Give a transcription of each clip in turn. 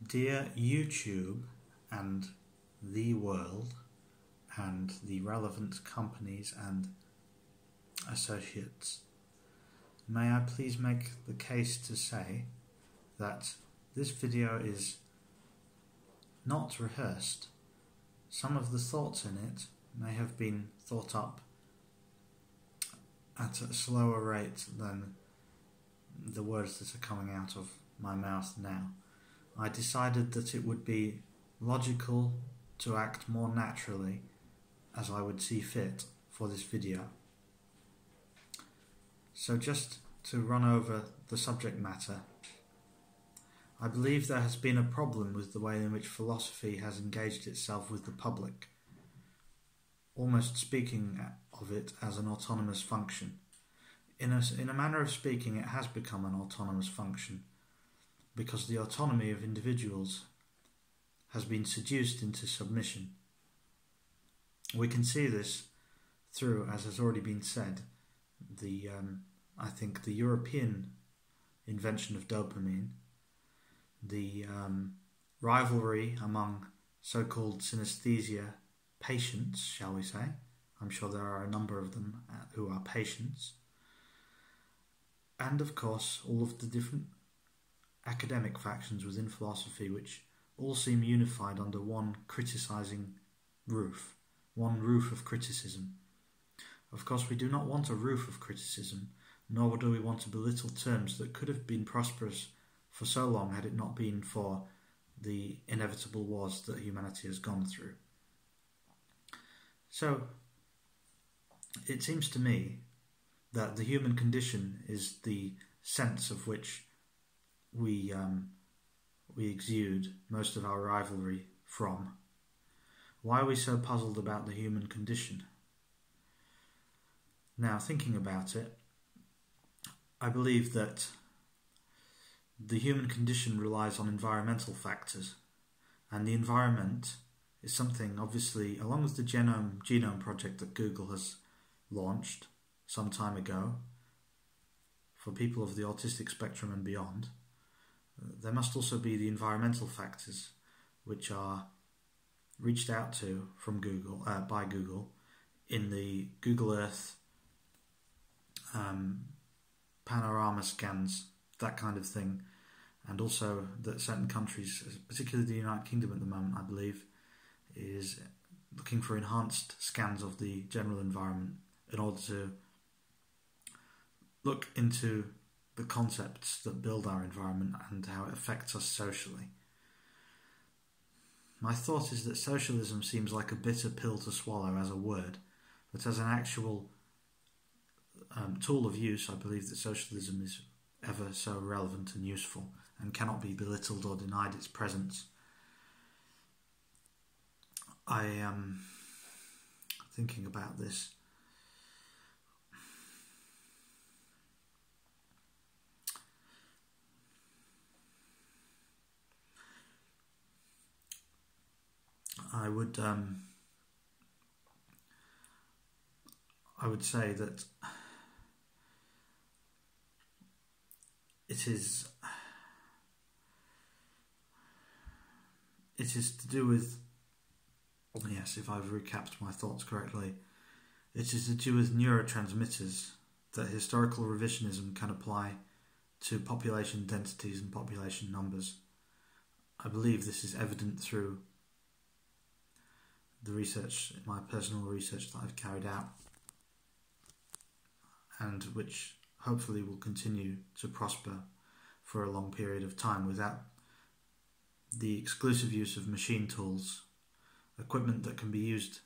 Dear YouTube and the world and the relevant companies and associates, may I please make the case to say that this video is not rehearsed. Some of the thoughts in it may have been thought up at a slower rate than the words that are coming out of my mouth now. I decided that it would be logical to act more naturally as I would see fit for this video. So just to run over the subject matter, I believe there has been a problem with the way in which philosophy has engaged itself with the public, almost speaking of it as an autonomous function. In a manner of speaking, it has become an autonomous function, because the autonomy of individuals has been seduced into submission. We can see this through, as has already been said, I think the European invention of dopamine, the rivalry among so-called synesthesia patients, shall we say. I'm sure there are a number of them who are patients. And of course, all of the different academic factions within philosophy, which all seem unified under one criticizing roof, one roof of criticism. Of course, we do not want a roof of criticism, nor do we want to belittle terms that could have been prosperous for so long had it not been for the inevitable wars that humanity has gone through. So, it seems to me that the human condition is the sense of which we exude most of our rivalry from. Why are we so puzzled about the human condition? Now, thinking about it, I believe that the human condition relies on environmental factors, and the environment is something, obviously, along with the genome project that Google has launched some time ago for people of the autistic spectrum and beyond. There must also be the environmental factors which are reached out to from Google by Google in the Google Earth panorama scans, that kind of thing, and also that certain countries, particularly the United Kingdom at the moment, I believe, is looking for enhanced scans of the general environment in order to look into the concepts that build our environment and how it affects us socially. My thought is that socialism seems like a bitter pill to swallow as a word, but as an actual tool of use, I believe that socialism is ever so relevant and useful and cannot be belittled or denied its presence. I am thinking about this. I would say that it is to do with, yes, if I've recapped my thoughts correctly, it is to do with neurotransmitters that historical revisionism can apply to population densities and population numbers. I believe this is evident through the research, my personal research that I've carried out, and which hopefully will continue to prosper for a long period of time without the exclusive use of machine tools, equipment that can be used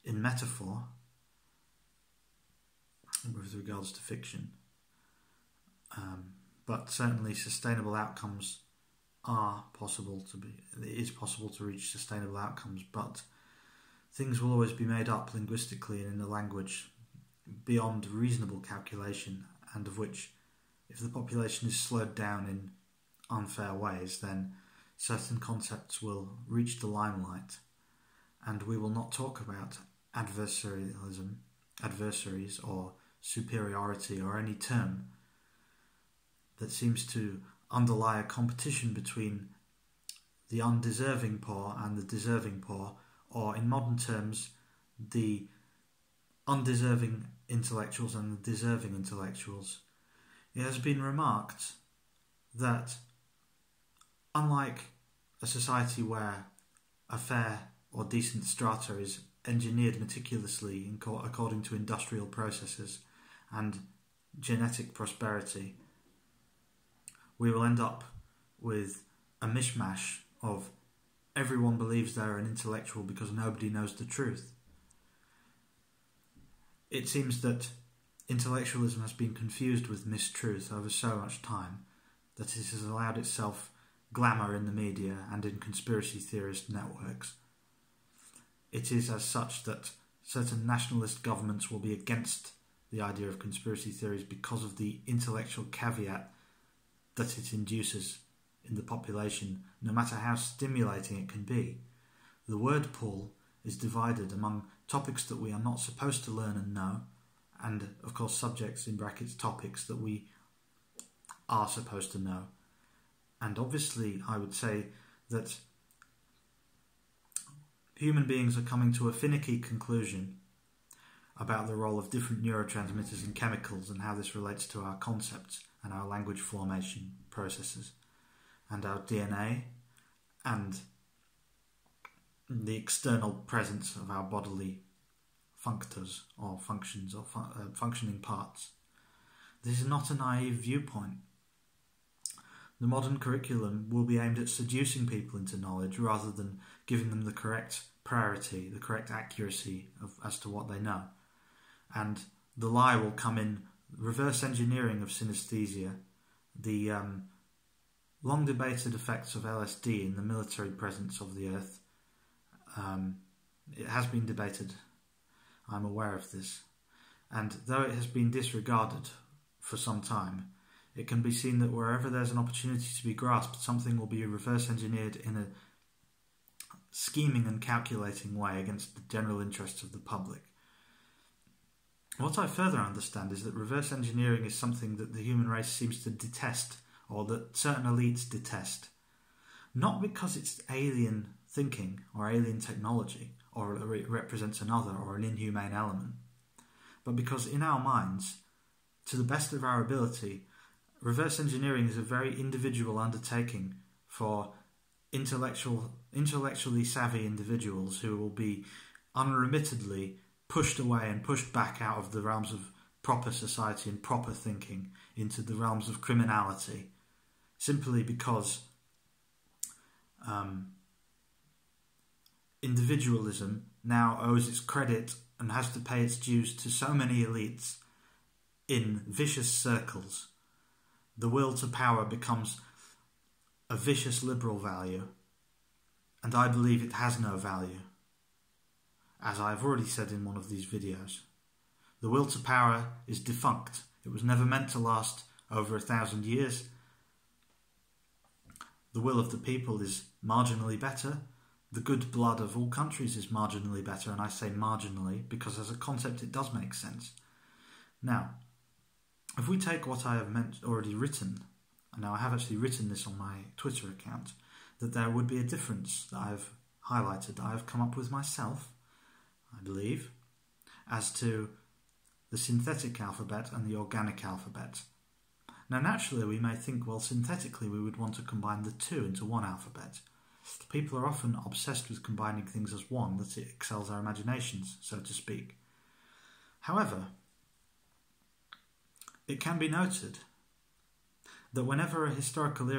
in metaphor with regards to fiction. But certainly sustainable outcomes are possible to be, it is possible to reach sustainable outcomes, but things will always be made up linguistically and in a language beyond reasonable calculation, and of which, if the population is slowed down in unfair ways, then certain concepts will reach the limelight, and we will not talk about adversaries or superiority or any term that seems to underlie a competition between the undeserving poor and the deserving poor, or in modern terms, the undeserving intellectuals and the deserving intellectuals, it has been remarked that unlike a society where a fair or decent strata is engineered meticulously according to industrial processes and genetic prosperity, we will end up with a mishmash of everyone believes they're an intellectual because nobody knows the truth. It seems that intellectualism has been confused with mistruth over so much time that it has allowed itself glamour in the media and in conspiracy theorist networks. It is as such that certain nationalist governments will be against the idea of conspiracy theories because of the intellectual caveat that it induces in the population, no matter how stimulating it can be. The word pool is divided among topics that we are not supposed to learn and know, and of course subjects in brackets topics that we are supposed to know. And obviously I would say that human beings are coming to a finicky conclusion about the role of different neurotransmitters and chemicals and how this relates to our concepts and our language formation processes and our DNA and the external presence of our bodily functors or functions or functioning parts. This is not a naive viewpoint. The modern curriculum will be aimed at seducing people into knowledge rather than giving them the correct priority, the correct accuracy as to what they know. And the lie will come in reverse engineering of synesthesia, the long debated effects of LSD in the military presence of the earth. It has been debated, I'm aware of this, and though it has been disregarded for some time, it can be seen that wherever there's an opportunity to be grasped, something will be reverse engineered in a scheming and calculating way against the general interests of the public. What I further understand is that reverse engineering is something that the human race seems to detest, or that certain elites detest. Not because it's alien thinking or alien technology, or it represents another or an inhumane element, but because in our minds, to the best of our ability, reverse engineering is a very individual undertaking for intellectually savvy individuals who will be unremittedly pushed away and pushed back out of the realms of proper society and proper thinking into the realms of criminality, simply because individualism now owes its credit and has to pay its dues to so many elites in vicious circles. The will to power becomes a vicious liberal value, and I believe it has no value. As I have already said in one of these videos, the will to power is defunct. It was never meant to last over 1,000 years. The will of the people is marginally better. The good blood of all countries is marginally better, and I say marginally because as a concept it does make sense. Now, if we take what I have already written, and now I have actually written this on my Twitter account, that there would be a difference that I've highlighted, that I've come up with myself, I believe, as to the synthetic alphabet and the organic alphabet. Now naturally we may think, well, synthetically we would want to combine the two into one alphabet. People are often obsessed with combining things as one, that it excels our imaginations, so to speak. However, it can be noted that whenever a historical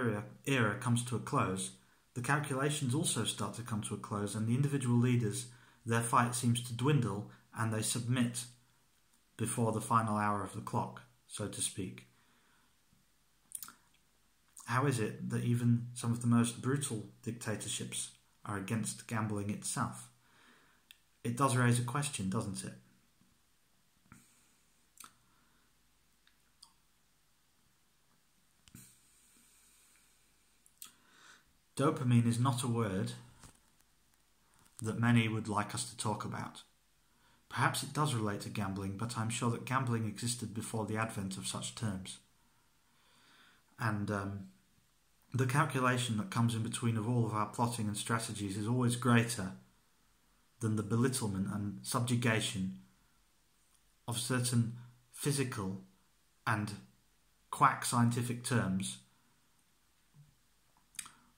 era comes to a close, the calculations also start to come to a close, and the individual leaders, their fight seems to dwindle, and they submit before the final hour of the clock, so to speak. How is it that even some of the most brutal dictatorships are against gambling itself? It does raise a question, doesn't it? Dopamine is not a word that many would like us to talk about. Perhaps it does relate to gambling, but I'm sure that gambling existed before the advent of such terms. And the calculation that comes in between of all of our plotting and strategies is always greater than the belittlement and subjugation of certain physical and quack scientific terms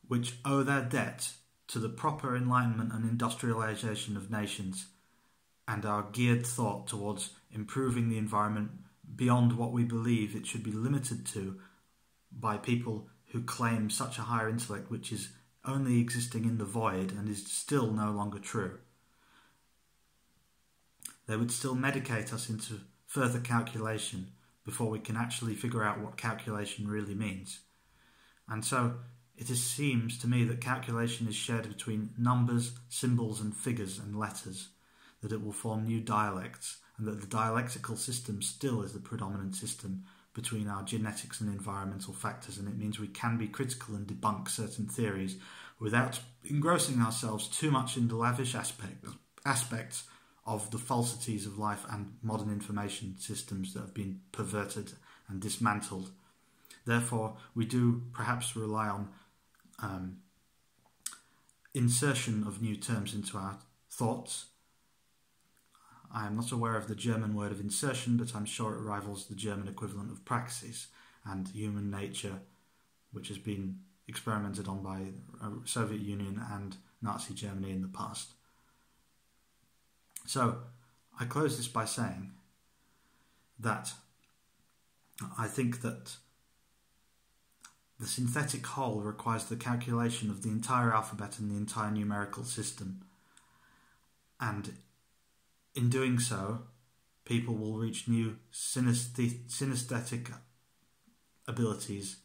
which owe their debt to the proper enlightenment and industrialization of nations and our geared thought towards improving the environment beyond what we believe it should be limited to by people who claim such a higher intellect which is only existing in the void and is still no longer true. They would still medicate us into further calculation before we can actually figure out what calculation really means. And so it seems to me that calculation is shared between numbers, symbols and figures and letters, that it will form new dialects, and that the dialectical system still is the predominant system between our genetics and environmental factors, and it means we can be critical and debunk certain theories without engrossing ourselves too much in the lavish aspects of the falsities of life and modern information systems that have been perverted and dismantled. Therefore, we do perhaps rely on insertion of new terms into our thoughts. I am not aware of the German word of insertion, but I'm sure it rivals the German equivalent of praxis and human nature, which has been experimented on by Soviet Union and Nazi Germany in the past. So, I close this by saying that I think that the synthetic whole requires the calculation of the entire alphabet and the entire numerical system, and in doing so, people will reach new synesthetic abilities,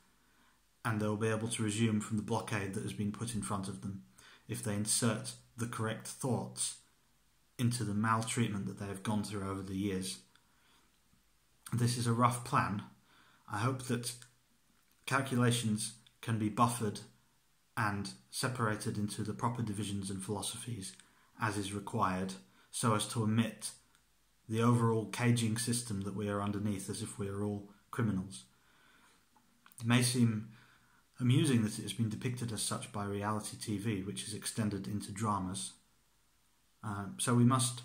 and they'll be able to resume from the blockade that has been put in front of them if they insert the correct thoughts into the maltreatment that they have gone through over the years. This is a rough plan. I hope that calculations can be buffered and separated into the proper divisions and philosophies as is required, so as to omit the overall caging system that we are underneath as if we are all criminals. It may seem amusing that it has been depicted as such by reality TV, which is extended into dramas. So we must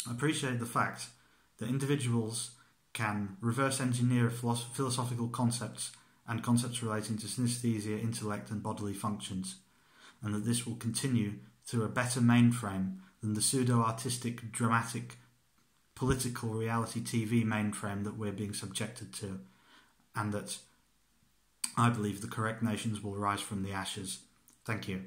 appreciate the fact that individuals can reverse engineer philosophical concepts and concepts relating to synesthesia, intellect and bodily functions, and that this will continue through a better mainframe than the pseudo-artistic, dramatic, political reality TV mainframe that we're being subjected to, and that I believe the correct nations will rise from the ashes. Thank you.